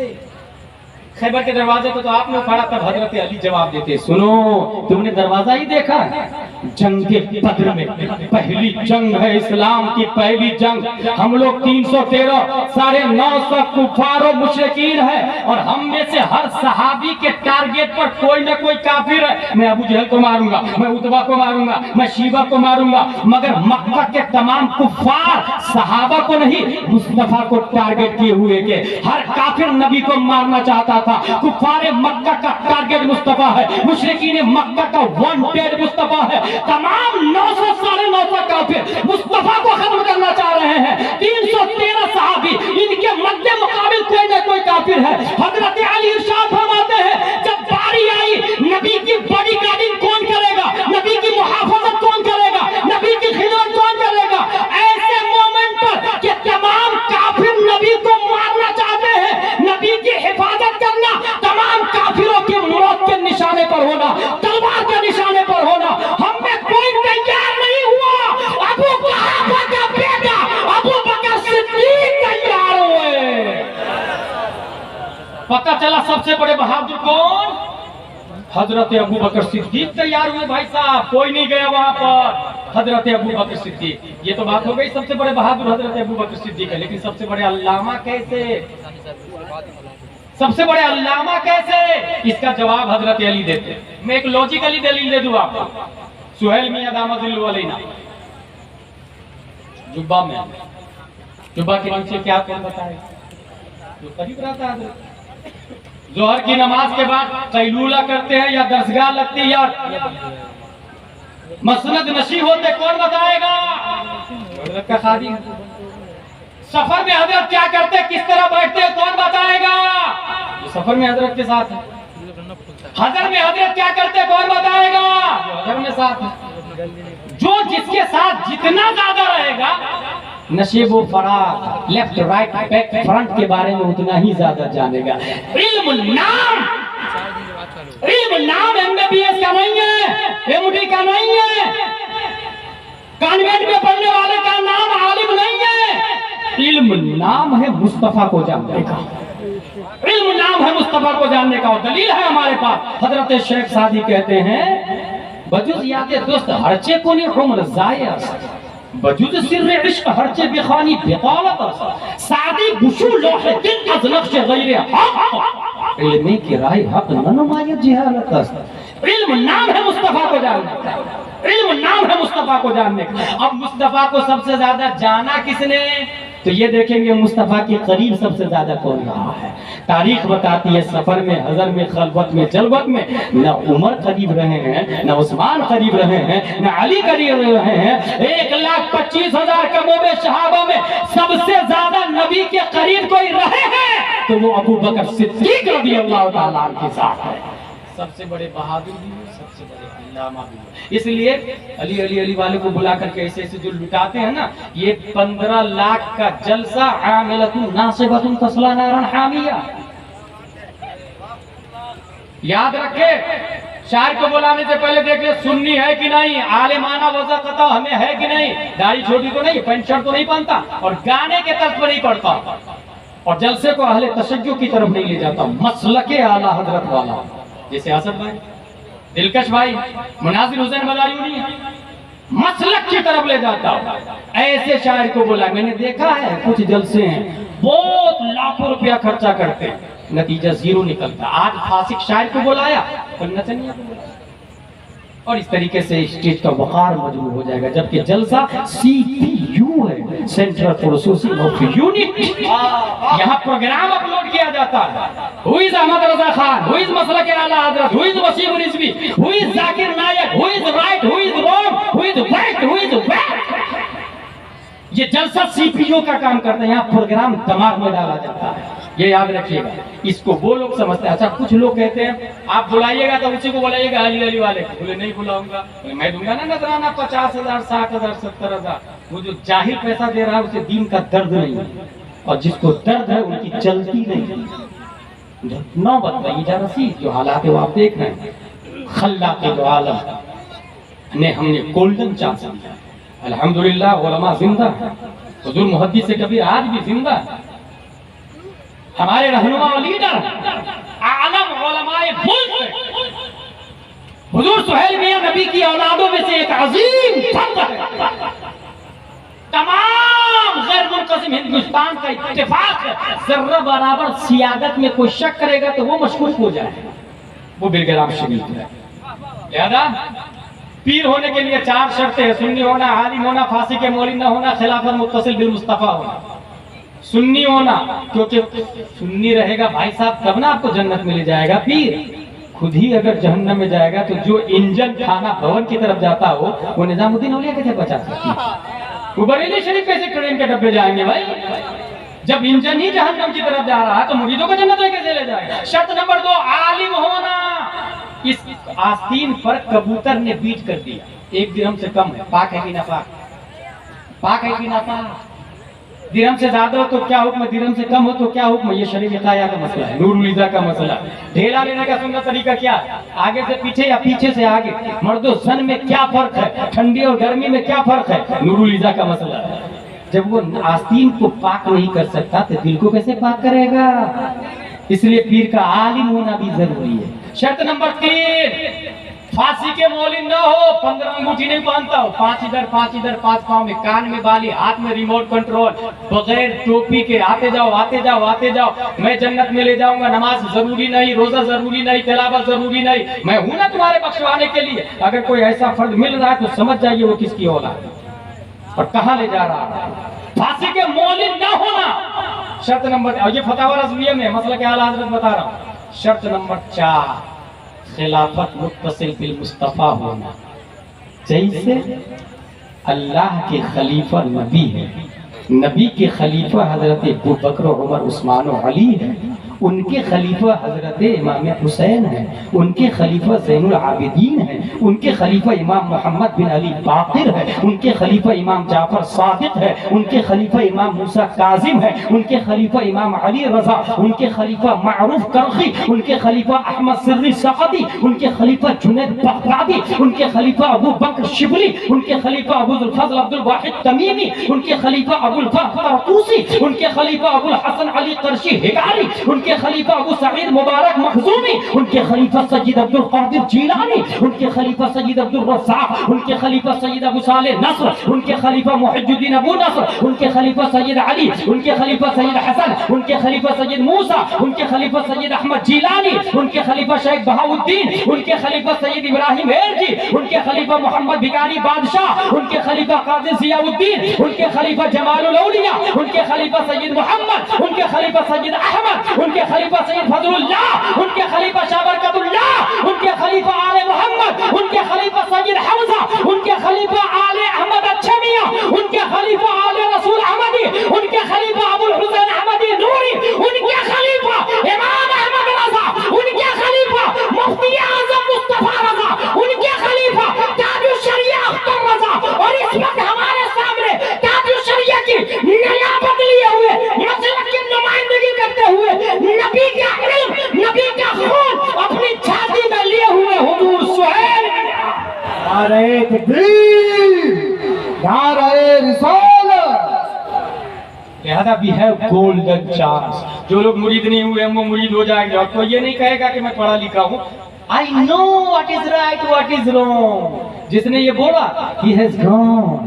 Speaker 1: खैबर के दरवाजे को तो आपने उखाड़ा, तब हजरत अली जवाब देते, सुनो तुमने दरवाजा ही देखा है? जंगे बद्र में पहली जंग है, इस्लाम की पहली जंग। हम लोग 313 950 कुफार और मुशरिकीन है, और हम में से हर सहाबी के टारगेट पर कोई ना कोई काफिर है। मैं अबू जहल को मारूंगा, मैं उतबा को मारूंगा, मैं शीबा को मारूंगा, मगर मक्का के तमाम कुफार सहाबा को नहीं, मुस्तफा को टारगेट किए हुए के हर काफिर नबी को मारना चाहता था। कुफारे मक्का का टारगेट मुस्तफा है, मुशरिकीन मक्का का वांटेड मुस्तफा है। तमाम 900 950 काफिर मुस्तफा को खत्म करना चाह रहे हैं। 313 सहाबी, इनके मध्य मुकाबिल कोई ना कोई काफिर है। हजरत अली इरशाद फरमाते हैं जब बारी आई, नबी की बॉडी गार्डिंग कौन करेगा, नबी की मुहाफजत कौन करेगा, नबी की खिदमत कौन करेगा? ऐसे मोमेंट पर कि तमाम काफिर नबी को मारना चाहते हैं, नबी की हिफाजत करना, तमाम काफिरों की मौत के निशाने पर होना, तलवार के निशाने पर होना, हम में कोई तैयार नहीं हुआ। अबू कुहाफा का बेटा अबू बकर सिद्दीक तैयार हुए। पता चला सबसे बड़े बहादुर कौन? हजरत अबू बकर सिद्दीक तैयार हुए। भाई साहब, कोई नहीं गया वहां पर, हजरत अबू बकर सिद्दीक। ये तो बात हो गई, सबसे बड़े बहादुर हजरत अबू बकर सिद्दीक है, लेकिन सबसे बड़े अल्लामा कैसे? सबसे बड़े अल्लामा कैसे? इसका जवाब हजरत अली देते। मैं एक लॉजिकली दलील दे दूं आपको। सुहेल मियां दामजिल्लुहु अलैना जुब्बा में, जुब्बा के नीचे क्या कौन बताएगा? जो करीब रहता है, जोहर की नमाज के बाद कैलूला करते हैं या दरसगाह लगती है या मसनद नशी होते, कौन बताएगा? का खादी। सफर में हजरत क्या करते, किस तरह बैठते हैं, कौन बताएगा? सफर में हजरत के साथ है। हजर में हजरत क्या करते, कौन बताएगा? हजर में साथ है। जो जिसके साथ जितना ज्यादा रहेगा, नशेबो फराग, लेफ्ट राइट बैक फ्रंट के बारे में उतना ही ज्यादा जानेगा। इल्म नाम MBBS का नहीं है, MD का नहीं है, कॉन्वेंट में पढ़ने वाले का नाम आलिम नहीं है। इल्म नाम है मुस्तफा को जानने का, इल्म नाम है मुस्तफा को जानने का। और दलील है हमारे पास। हजरत शेख सादी कहते हैं बजुज याद दोस्त हरचे को नहीं उम्र जाया, बजुज सिर इश्क हरचे बिखानी बितालत सादी बुशु लोहे दिल अज नक्श गैर हक इल्मी की राय हक न नुमायत जिहालत। इल्म नाम है मुस्तफा को जानने का, इल्म मुस्तफा को जानने का। अब मुस्तफा को सबसे ज्यादा जाना किसने, तो ये देखेंगे मुस्तफा के करीब सबसे ज्यादा कौन रहा है। तारीख बताती है सफर में, हजर में, खलवत में, जलवत में न उमर करीब रहे हैं, न उस्मान करीब रहे हैं, न अली करीब रहे हैं। 1,25,000 कमोबे सहाबा में सबसे ज्यादा नबी के करीब कोई रहे हैं तो वो अबू बकर सिद्दीक रज़ियल्लाहु ताला अन्हु के साथ है। सबसे बड़े बहादुर भी हैं, सबसे बड़े अल्लामा भी हैं। इसलिए अली अली अली वाले को बुला करके ऐसे ऐसे जो लुटाते हैं ना, ये 15 लाख का जलसा आमिलतुन नासिबतुन तस्ला नारन हामिया। याद रखे, शायर को बुलाने से पहले देख ले सुन्नी है कि नहीं, आलिमाना वज़ाक़त हमें है कि नहीं, दाढ़ी छोटी तो नहीं, पैंट शर्ट तो नहीं पहनता, और गाने के तर्ज पर नहीं पढ़ता, और जलसे को अहले तशय्युअ की तरफ नहीं ले जाता, मसलके आला हजरत वाला, जैसे असद भाई, दिलकश भाई, मुनाजिर हुसैन बदायूनी मसलक की तरफ ले जाता हूं। ऐसे शायर को बोला, मैंने देखा है कुछ जलसे हैं बहुत लाखों रुपया खर्चा करते हैं, नतीजा जीरो निकलता। आज फासिक शायर को बुलाया, नचनिया को बुलाया, और इस तरीके से स्टेज का वकार मजबूत हो जाएगा। जबकि जलसा CPU है, सेंट्रल प्रोसेसिंग ऑफ यूनिट, यहाँ प्रोग्राम अपलोड किया जाता है। Who is Ahmad Raza Khan, who is मसलक आला हजरत, who is Wasim Rizvi, who is Zakir Nayak, who is right, who is wrong, who is right, who is bad। ये जलसा CPU का काम करता है, यहाँ प्रोग्राम दिमाग में डाला जाता है, ये याद रखिएगा। इसको वो लोग समझते हैं। अच्छा, कुछ लोग कहते हैं आप बुलाइएगा तो उसी को बुलाइएगा अली अली वाले को, बोले नहीं बुलाऊंगा, मैं दूंगा ना नजराना 50,000, 60,000, 70,000। वो जो जाहिर पैसा दे रहा है उसे दीन का दर्द नहीं है, और जिसको दर्द है उनकी चलती नहीं। नौ बताइए जा रसी जो हालात है वो आप देख रहे हैं। खल्लाक़ जो आलम ने हमने गोल्डन चांस दिया, अल्हम्दुलिल्लाह उलमा जिंदा है, हुजूर मुहद्दिस से कबीर आज भी जिंदा है, हमारे रहनुमा और लीडर आलम उलमाए मुल्क है। हुजूर सुहेल मियां नबी की औलादों में से एक अजीम फर्द है। तमाम गैर मुनक़सिम हिंदुस्तान का इत्तेफाक है, जर्रा बराबर सियादत में कोई शक करेगा तो वो मशकूक हो जाए, वो बिलगराम शरीफ है। लिहाजा पीर होने के लिए 4 शर्तें हैं, सुन्नी होना, आलिम होना, फासी के मौलिद न होना, खिलाफत मुत्तसिल बिल मुस्तफा होना। सुन्नी होना, क्योंकि सुन्नी रहेगा भाई साहब तब ना आपको जन्नत मिल जाएगा। पीर खुद ही अगर जहन्नम में जाएगा तो जो इंजन खाना भवन की तरफ जाता हो वो निजामुद्दीन औलिया कैसे बचा सकती है? वो बरेली शरीफ कैसे ट्रेन के डब्बे जाएंगे भाई? जब इंजन ही जहन्नम की तरफ जा रहा है तो मुरीदों को जन्नत में कैसे ले जाएगा? शर्त नंबर 2 आलिम होना। इस आस्तीन पर कबूतर ने बीट कर दिया, 1 दिरहम से कम है, पाक है कि नापाक? पाक है कि नापाक? दिरहम से ज्यादा हो तो क्या हुक्म, दिरहम से कम हो तो क्या हुक्म? ये शरीफ इकाया का मसला है, नूरुल इज़ा का मसला। ढेला लेने का सुन्नत तरीका क्या है? आगे से पीछे या पीछे से आगे? मर्दो जन में क्या फर्क है? ठंडी और गर्मी में क्या फर्क है? नूरुल इज़ा का मसला है। जब वो आस्तीन को पाक नहीं कर सकता तो दिल को कैसे पाक करेगा? इसलिए पीर का आलिम होना भी जरूरी है। शर्त नंबर 3 फांसी के मौलिद न हो, 15 अंगूठी नहीं बांधता हो, 5 इधर 5 इधर, 5 पाँव में, कान में बाली, हाथ में रिमोट कंट्रोल, बगैर टोपी के आते जाओ आते जाओ आते जाओ, मैं जन्नत में ले जाऊंगा, नमाज जरूरी नहीं, रोजा जरूरी नहीं, तिलावत जरूरी नहीं, मैं हूं ना तुम्हारे बख्शवाने के लिए। अगर कोई ऐसा फर्ज मिल रहा है तो समझ जाइए वो किसकी औलाद है और कहाँ ले जा रहा है। फांसी के मौलिद न होना शर्त नंबर, और ये फतावा रज़विया में मसला के आला हज़रत बता रहा हूँ। शर्त नंबर 4 खिलाफत मुत्तसिल बिल मुस्तफा होना। जैसे अल्लाह के खलीफा नबी है, नबी के खलीफा हजरत अबू बकर, उमर, उस्मान और अली है, उनके खलीफा हजरत इमाम हुसैन है, उनके खलीफा ज़ैनुल आबिदीन है, उनके खलीफा इमाम मोहम्मद बिन अली बाक़िर है, उनके खलीफा इमाम जाफर सादिक है, उनके खलीफा इमाम मूसा काजिम है, उनके खलीफा इमाम अली रज़ा, उनके खलीफा मारूफ करखी, उनके खलीफा अहमद सिर्री सक़दी, उनके खलीफा जुनैद बगदादी, उनके खलीफा अबू बकर शिबली, उनके खलीफा अबुल फज़ल अब्दुल वाहिद तमीमी, उनके खलीफा अबुल फरह तरतूसी, उनके खलीफा अबुल हसन अली करशी हिगारी, उनके کے خلیفہ ابو سعید مبارک مخزومی، ان کے خلیفہ سید عبد القادر جیلانی، ان کے خلیفہ سید عبد الرزاق، ان کے خلیفہ سید ابو صالح نصر، ان کے خلیفہ محج الدین ابو نصر، ان کے خلیفہ سید علی، ان کے خلیفہ سید حسن، ان کے خلیفہ سید موسیٰ، ان کے خلیفہ سید احمد جیلانی، ان کے خلیفہ شیخ بہاؤالدین، ان کے خلیفہ سید ابراہیم ایرجی، ان کے خلیفہ محمد بھکاری بادشاہ، ان کے خلیفہ قاضی ضیاء الدین، ان کے خلیفہ جمال الاولیاء، ان کے خلیفہ سید محمد، ان کے خلیفہ سید احمد، ان کے خلیفہ سید فضل اللہ، ان کے خلیفہ شاہ برکت اللہ، ان کے خلیفہ آل محمد، ان کے خلیفہ سید حمزہ، ان کے خلیفہ آل احمد اچھے میاں، ان کے خلیفہ آل رسول احمدی، ان کے خلیفہ ابو الحسین احمدی نوری، ان کے خلیفہ امام احمد رضا، ان کے خلیفہ مفتی اعظم مصطفیٰ رضا، ان کے خلیفہ تاج الشریعہ اختر رضا، اور اس وقت ہمارے سامنے تاج الشریعہ کی نیابت لیے ہوئے مسلک کی نمائندگی کرتے ہوئے نبی کا علم، نبی کا خون اپنی چھاتی میں لیے ہوئے حضور سہیل
Speaker 2: نعرہ تکبیر، نعرہ رسالت۔
Speaker 1: لہذا بھی ہے گولڈن چانس، جو لوگ مرید نہیں ہوئے ہیں وہ مرید ہو جائیں گے، اور کوئی یہ نہیں کہے گا کہ میں پڑھا لکھا ہوں۔ I know what is right, what is wrong۔ جس نے یہ بولا he has gone۔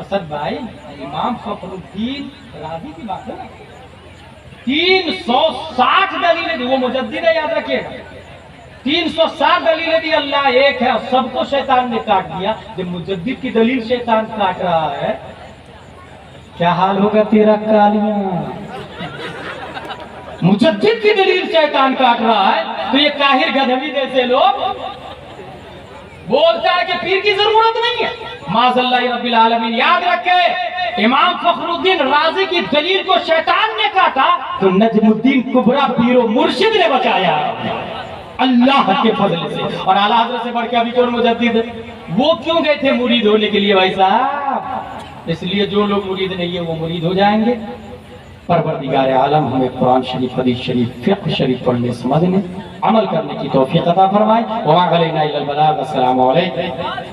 Speaker 1: اسد بھائی، امام فخر الدین رازی کی بات ہے نا، 360 دلیلیں دی، وہ مجدد ہے، یاد رکھیے گا، 360 دلیلیں دی، اللہ ایک ہے، اور سب کو شیطان نے کاٹ دیا۔ جب مجدد کی دلیل شیطان کاٹ رہا ہے، کیا حال ہوگا تیرا کالیاں؟ مجدد کی دلیل شیطان کاٹ رہا ہے تو یہ کاہر گدھوی جیسے لوگ بولتا ہے کہ پیر کی ضرورت نہیں ہے۔ معاذ اللہ رب العالمین، یاد رکھے امام فخر الدین رازی کی دلیل کو شیطان نے کاٹا تو نجم الدین کبرا پیر و مرشد نے بچایا اللہ کے فضل سے۔ اور اعلیٰ حضرت سے بڑھ کے ابھی کون مجدد ہے؟ وہ کیوں گئے تھے مرید ہونے کے لیے بھائی صاحب؟ اس لیے جو لوگ مرید نہیں ہیں وہ مرید ہو جائیں گے۔ پروردگار عالم ہمیں قرآن شریف، حدیث شریف، فقہ شریف پڑھنے، سمجھنے، عمل کرنے کی توفیق عطا فرمائے۔ وما علینا الا البلاغ۔ السلام علیکم۔